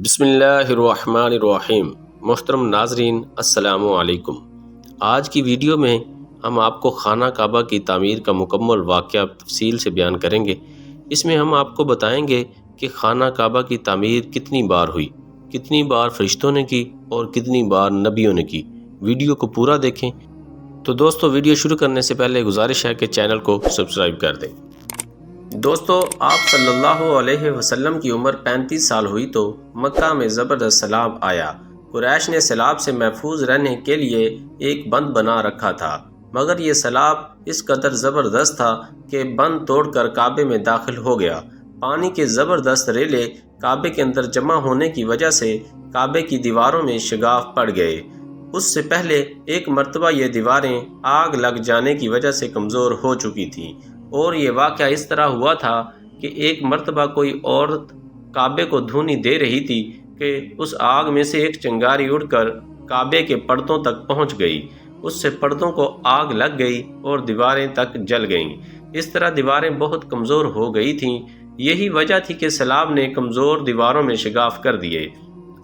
بسم اللہ الرحمن الرحیم۔ محترم ناظرین السلام علیکم۔ آج کی ویڈیو میں ہم آپ کو خانہ کعبہ کی تعمیر کا مکمل واقعہ تفصیل سے بیان کریں گے۔ اس میں ہم آپ کو بتائیں گے کہ خانہ کعبہ کی تعمیر کتنی بار ہوئی، کتنی بار فرشتوں نے کی اور کتنی بار نبیوں نے کی۔ ویڈیو کو پورا دیکھیں۔ تو دوستو، ویڈیو شروع کرنے سے پہلے گزارش ہے کہ چینل کو سبسکرائب کر دیں۔ دوستو، آپ صلی اللہ علیہ وسلم کی عمر 35 سال ہوئی تو مکہ میں زبردست سیلاب آیا۔ قریش نے سیلاب سے محفوظ رہنے کے لیے ایک بند بنا رکھا تھا، مگر یہ سیلاب اس قدر زبردست تھا کہ بند توڑ کر کعبے میں داخل ہو گیا۔ پانی کے زبردست ریلے کعبے کے اندر جمع ہونے کی وجہ سے کعبے کی دیواروں میں شگاف پڑ گئے۔ اس سے پہلے ایک مرتبہ یہ دیواریں آگ لگ جانے کی وجہ سے کمزور ہو چکی تھیں، اور یہ واقعہ اس طرح ہوا تھا کہ ایک مرتبہ کوئی عورت کعبے کو دھونی دے رہی تھی کہ اس آگ میں سے ایک چنگاری اڑ کر کعبے کے پردوں تک پہنچ گئی۔ اس سے پردوں کو آگ لگ گئی اور دیواریں تک جل گئیں۔ اس طرح دیواریں بہت کمزور ہو گئی تھیں۔ یہی وجہ تھی کہ سیلاب نے کمزور دیواروں میں شگاف کر دیے۔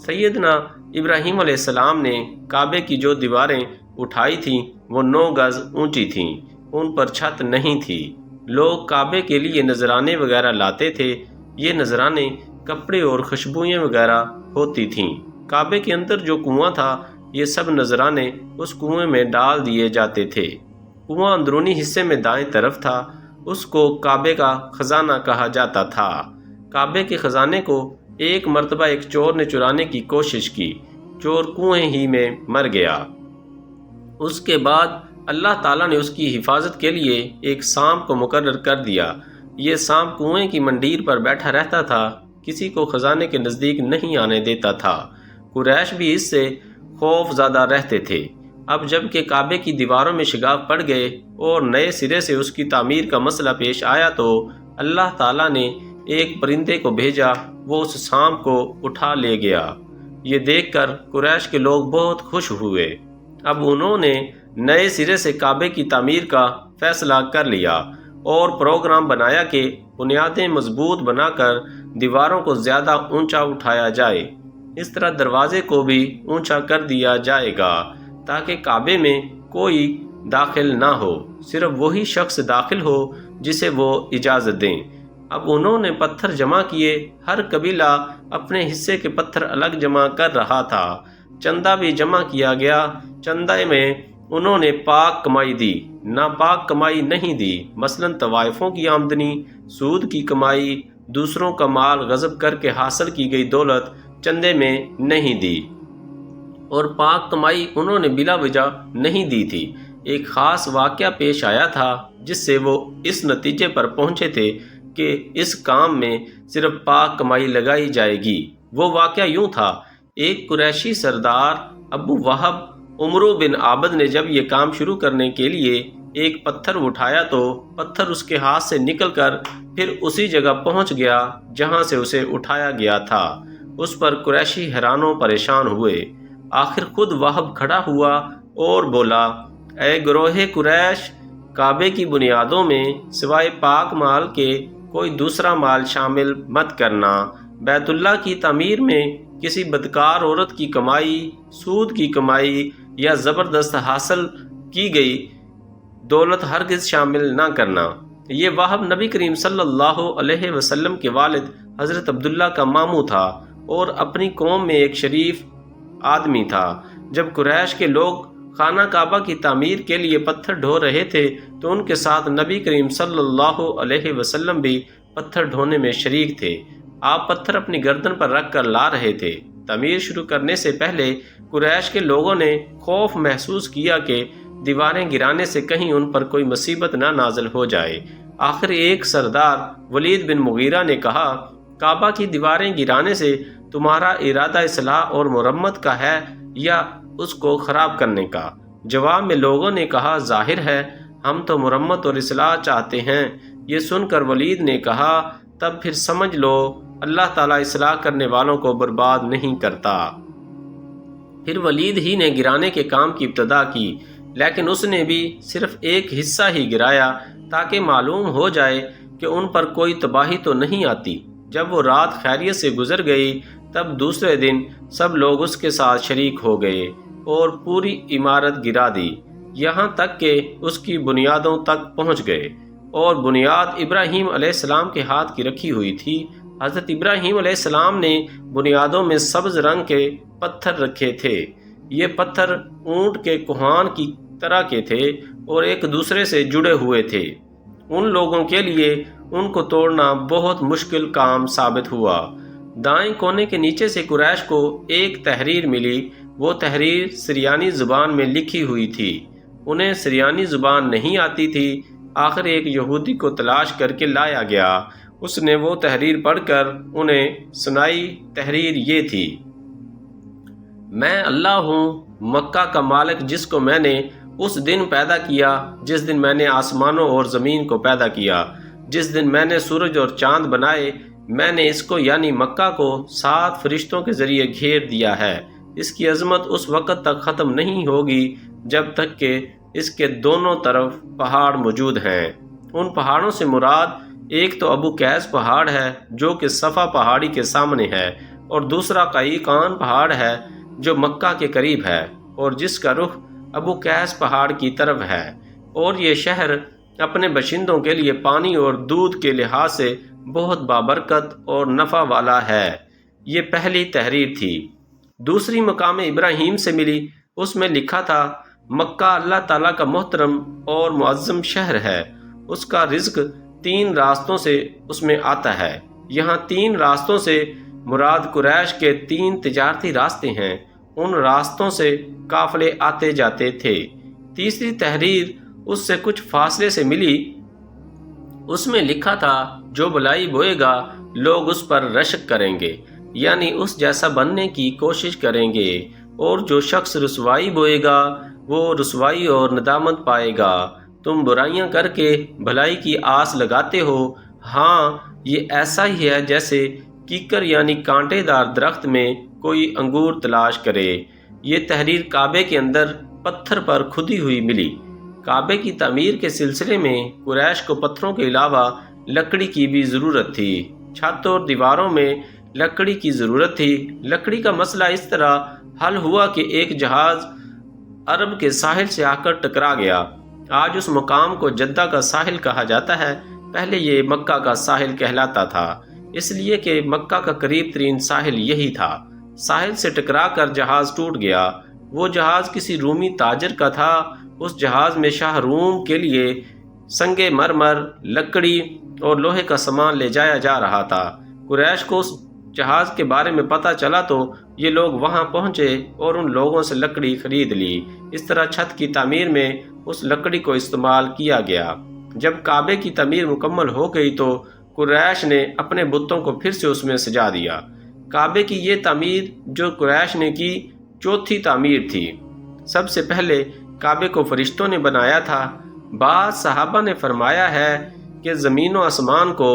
سیدنا ابراہیم علیہ السلام نے کعبے کی جو دیواریں اٹھائی تھیں وہ 9 گز اونچی تھیں۔ ان پر چھت نہیں تھی۔ لوگ کعبے کے لیے نذرانے وغیرہ لاتے تھے۔ یہ نذرانے کپڑے اور خوشبوئیں وغیرہ ہوتی تھیں۔ کعبے کے اندر جو کنواں تھا، یہ سب نذرانے اس کنویں میں ڈال دیے جاتے تھے۔ کنواں اندرونی حصے میں دائیں طرف تھا۔ اس کو کعبے کا خزانہ کہا جاتا تھا۔ کعبے کے خزانے کو ایک مرتبہ ایک چور نے چرانے کی کوشش کی۔ چور کنویں ہی میں مر گیا۔ اس کے بعد اللہ تعالیٰ نے اس کی حفاظت کے لیے ایک سانپ کو مقرر کر دیا۔ یہ سانپ کنویں کی منڈیر پر بیٹھا رہتا تھا، کسی کو خزانے کے نزدیک نہیں آنے دیتا تھا۔ قریش بھی اس سے خوف زدہ رہتے تھے۔ اب جب کہ کعبے کی دیواروں میں شگاف پڑ گئے اور نئے سرے سے اس کی تعمیر کا مسئلہ پیش آیا تو اللہ تعالیٰ نے ایک پرندے کو بھیجا، وہ اس سانپ کو اٹھا لے گیا۔ یہ دیکھ کر قریش کے لوگ بہت خوش ہوئے۔ اب انہوں نے نئے سرے سے کعبے کی تعمیر کا فیصلہ کر لیا اور پروگرام بنایا کہ بنیادیں مضبوط بنا کر دیواروں کو زیادہ اونچا اٹھایا جائے۔ اس طرح دروازے کو بھی اونچا کر دیا جائے گا تاکہ کعبے میں کوئی داخل نہ ہو، صرف وہی شخص داخل ہو جسے وہ اجازت دیں۔ اب انہوں نے پتھر جمع کیے۔ ہر قبیلہ اپنے حصے کے پتھر الگ جمع کر رہا تھا۔ چندہ بھی جمع کیا گیا۔ چندے میں انہوں نے پاک کمائی دی، ناپاک کمائی نہیں دی۔ مثلاً طوائفوں کی آمدنی، سود کی کمائی، دوسروں کا مال غصب کر کے حاصل کی گئی دولت چندے میں نہیں دی، اور پاک کمائی انہوں نے بلا وجہ نہیں دی تھی۔ ایک خاص واقعہ پیش آیا تھا جس سے وہ اس نتیجے پر پہنچے تھے کہ اس کام میں صرف پاک کمائی لگائی جائے گی۔ وہ واقعہ یوں تھا، ایک قریشی سردار ابو وہب عمرو بن عابد نے جب یہ کام شروع کرنے کے لیے ایک پتھر اٹھایا تو پتھر اس کے ہاتھ سے نکل کر پھر اسی جگہ پہنچ گیا جہاں سے اسے اٹھایا گیا تھا۔ اس پر قریشی حیران و پریشان ہوئے۔ آخر خود وہب کھڑا ہوا اور بولا، اے گروہ قریش، کعبے کی بنیادوں میں سوائے پاک مال کے کوئی دوسرا مال شامل مت کرنا۔ بیت اللہ کی تعمیر میں کسی بدکار عورت کی کمائی، سود کی کمائی یا زبردست حاصل کی گئی دولت ہرگز شامل نہ کرنا۔ یہ وہب نبی کریم صلی اللہ علیہ وسلم کے والد حضرت عبداللہ کا ماموں تھا اور اپنی قوم میں ایک شریف آدمی تھا۔ جب قریش کے لوگ خانہ کعبہ کی تعمیر کے لیے پتھر ڈھو رہے تھے تو ان کے ساتھ نبی کریم صلی اللہ علیہ وسلم بھی پتھر ڈھونے میں شریک تھے۔ آپ پتھر اپنی گردن پر رکھ کر لا رہے تھے۔ تعمیر شروع کرنے سے پہلے قریش کے لوگوں نے خوف محسوس کیا کہ دیواریں گرانے سے کہیں ان پر کوئی مصیبت نہ نازل ہو جائے۔ آخر ایک سردار ولید بن مغیرہ نے کہا، کعبہ کی دیواریں گرانے سے تمہارا ارادہ اصلاح اور مرمت کا ہے یا اس کو خراب کرنے کا؟ جواب میں لوگوں نے کہا، ظاہر ہے ہم تو مرمت اور اصلاح چاہتے ہیں۔ یہ سن کر ولید نے کہا، تب پھر سمجھ لو اللہ تعالیٰ اصلاح کرنے والوں کو برباد نہیں کرتا۔ پھر ولید ہی نے گرانے کے کام کی ابتدا کی، لیکن اس نے بھی صرف ایک حصہ ہی گرایا تاکہ معلوم ہو جائے کہ ان پر کوئی تباہی تو نہیں آتی۔ جب وہ رات خیریت سے گزر گئی تب دوسرے دن سب لوگ اس کے ساتھ شریک ہو گئے اور پوری عمارت گرا دی، یہاں تک کہ اس کی بنیادوں تک پہنچ گئے، اور بنیاد ابراہیم علیہ السلام کے ہاتھ کی رکھی ہوئی تھی۔ حضرت ابراہیم علیہ السلام نے بنیادوں میں سبز رنگ کے پتھر رکھے تھے۔ یہ پتھر اونٹ کے کوہان کی طرح کے تھے اور ایک دوسرے سے جڑے ہوئے تھے۔ ان لوگوں کے لیے ان کو توڑنا بہت مشکل کام ثابت ہوا۔ دائیں کونے کے نیچے سے قریش کو ایک تحریر ملی، وہ تحریر سریانی زبان میں لکھی ہوئی تھی۔ انہیں سریانی زبان نہیں آتی تھی۔ آخر ایک یہودی کو تلاش کر کے لایا گیا، اس نے وہ تحریر پڑھ کر انہیں سنائی۔ تحریر یہ تھی: میں اللہ ہوں، مکہ کا مالک، جس کو میں نے اس دن پیدا کیا جس دن میں نے آسمانوں اور زمین کو پیدا کیا، جس دن میں نے سورج اور چاند بنائے۔ میں نے اس کو یعنی مکہ کو 7 فرشتوں کے ذریعے گھیر دیا ہے۔ اس کی عظمت اس وقت تک ختم نہیں ہوگی جب تک کہ اس کے دونوں طرف پہاڑ موجود ہیں۔ ان پہاڑوں سے مراد ایک تو ابو قیس پہاڑ ہے جو کہ صفا پہاڑی کے سامنے ہے، اور دوسرا قیقان پہاڑ ہے جو مکہ کے قریب ہے اور جس کا رخ ابو قیس پہاڑ کی طرف ہے، اور یہ شہر اپنے باشندوں کے لیے پانی اور دودھ کے لحاظ سے بہت بابرکت اور نفع والا ہے۔ یہ پہلی تحریر تھی۔ دوسری مقام ابراہیم سے ملی، اس میں لکھا تھا: مکہ اللہ تعالیٰ کا محترم اور معظم شہر ہے، اس کا رزق 3 راستوں سے اس میں آتا ہے۔ یہاں 3 راستوں سے مراد قریش کے 3 تجارتی راستے ہیں، ان راستوں سے قافلے آتے جاتے تھے۔ تیسری تحریر اس سے کچھ فاصلے سے ملی، اس میں لکھا تھا: جو بلائی بوئے گا لوگ اس پر رشک کریں گے، یعنی اس جیسا بننے کی کوشش کریں گے، اور جو شخص رسوائی بوئے گا وہ رسوائی اور ندامت پائے گا۔ تم برائیاں کر کے بھلائی کی آس لگاتے ہو، ہاں یہ ایسا ہی ہے جیسے کیکر یعنی کانٹے دار درخت میں کوئی انگور تلاش کرے۔ یہ تحریر کعبے کے اندر پتھر پر کھدی ہوئی ملی۔ کعبے کی تعمیر کے سلسلے میں قریش کو پتھروں کے علاوہ لکڑی کی بھی ضرورت تھی۔ چھت اور دیواروں میں لکڑی کی ضرورت تھی۔ لکڑی کا مسئلہ اس طرح حل ہوا کہ ایک جہاز عرب کے ساحل سے آ کر ٹکرا گیا۔ آج اس مقام کو جدہ کا ساحل کہا جاتا ہے، پہلے یہ مکہ کا ساحل کہلاتا تھا، اس لیے کہ مکہ کا قریب ترین ساحل یہی تھا۔ ساحل سے ٹکرا کر جہاز ٹوٹ گیا۔ وہ جہاز کسی رومی تاجر کا تھا۔ اس جہاز میں شاہ روم کے لیے سنگ مرمر، لکڑی اور لوہے کا سامان لے جایا جا رہا تھا۔ قریش کو اس جہاز کے بارے میں پتہ چلا تو یہ لوگ وہاں پہنچے اور ان لوگوں سے لکڑی خرید لی۔ اس طرح چھت کی تعمیر میں اس لکڑی کو استعمال کیا گیا۔ جب کعبے کی تعمیر مکمل ہو گئی تو قریش نے اپنے بتوں کو پھر سے اس میں سجا دیا۔ کعبے کی یہ تعمیر جو قریش نے کی 4تھی تعمیر تھی۔ سب سے پہلے کعبے کو فرشتوں نے بنایا تھا۔ بعض صحابہ نے فرمایا ہے کہ زمین و آسمان کو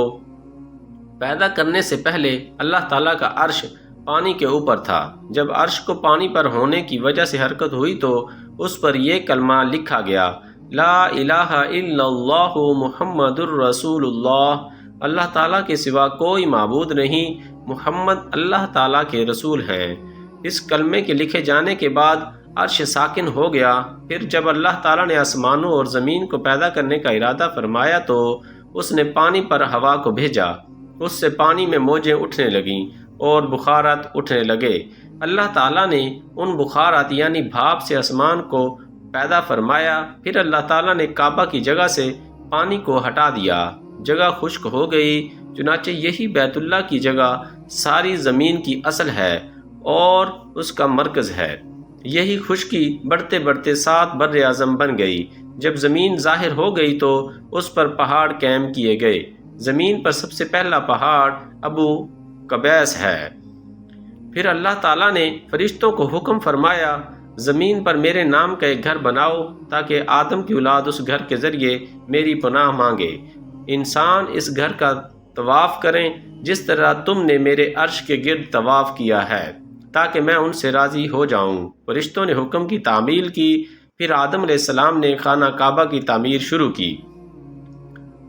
پیدا کرنے سے پہلے اللہ تعالیٰ کا عرش پانی کے اوپر تھا۔ جب عرش کو پانی پر ہونے کی وجہ سے حرکت ہوئی تو اس پر یہ کلمہ لکھا گیا: لا الہ الا اللہ محمد الرسول اللہ۔ اللہ تعالیٰ کے سوا کوئی معبود نہیں، محمد اللہ تعالیٰ کے رسول ہیں۔ اس کلمے کے لکھے جانے کے بعد عرش ساکن ہو گیا۔ پھر جب اللہ تعالیٰ نے آسمانوں اور زمین کو پیدا کرنے کا ارادہ فرمایا تو اس نے پانی پر ہوا کو بھیجا، اس سے پانی میں موجیں اٹھنے لگیں اور بخارات اٹھنے لگے۔ اللہ تعالیٰ نے ان بخارات یعنی بھاپ سے آسمان کو پیدا فرمایا۔ پھر اللہ تعالیٰ نے کعبہ کی جگہ سے پانی کو ہٹا دیا، جگہ خشک ہو گئی۔ چنانچہ یہی بیت اللہ کی جگہ ساری زمین کی اصل ہے اور اس کا مرکز ہے۔ یہی خشکی بڑھتے بڑھتے 7 بر اعظم بن گئی۔ جب زمین ظاہر ہو گئی تو اس پر پہاڑ قائم کیے گئے۔ زمین پر سب سے پہلا پہاڑ ابو قبیس ہے۔ پھر اللہ تعالیٰ نے فرشتوں کو حکم فرمایا: زمین پر میرے نام کا ایک گھر بناؤ تاکہ آدم کی اولاد اس گھر کے ذریعے میری پناہ مانگے۔ انسان اس گھر کا طواف کریں جس طرح تم نے میرے عرش کے گرد طواف کیا ہے، تاکہ میں ان سے راضی ہو جاؤں۔ فرشتوں نے حکم کی تعمیل کی۔ پھر آدم علیہ السلام نے خانہ کعبہ کی تعمیر شروع کی۔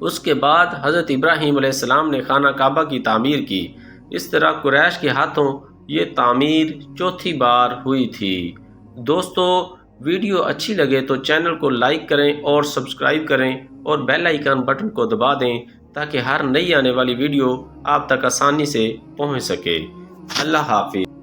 اس کے بعد حضرت ابراہیم علیہ السلام نے خانہ کعبہ کی تعمیر کی۔ اس طرح قریش کے ہاتھوں یہ تعمیر چوتھی بار ہوئی تھی۔ دوستو، ویڈیو اچھی لگے تو چینل کو لائک کریں اور سبسکرائب کریں اور بیل آئیکن بٹن کو دبا دیں تاکہ ہر نئی آنے والی ویڈیو آپ تک آسانی سے پہنچ سکے۔ اللہ حافظ۔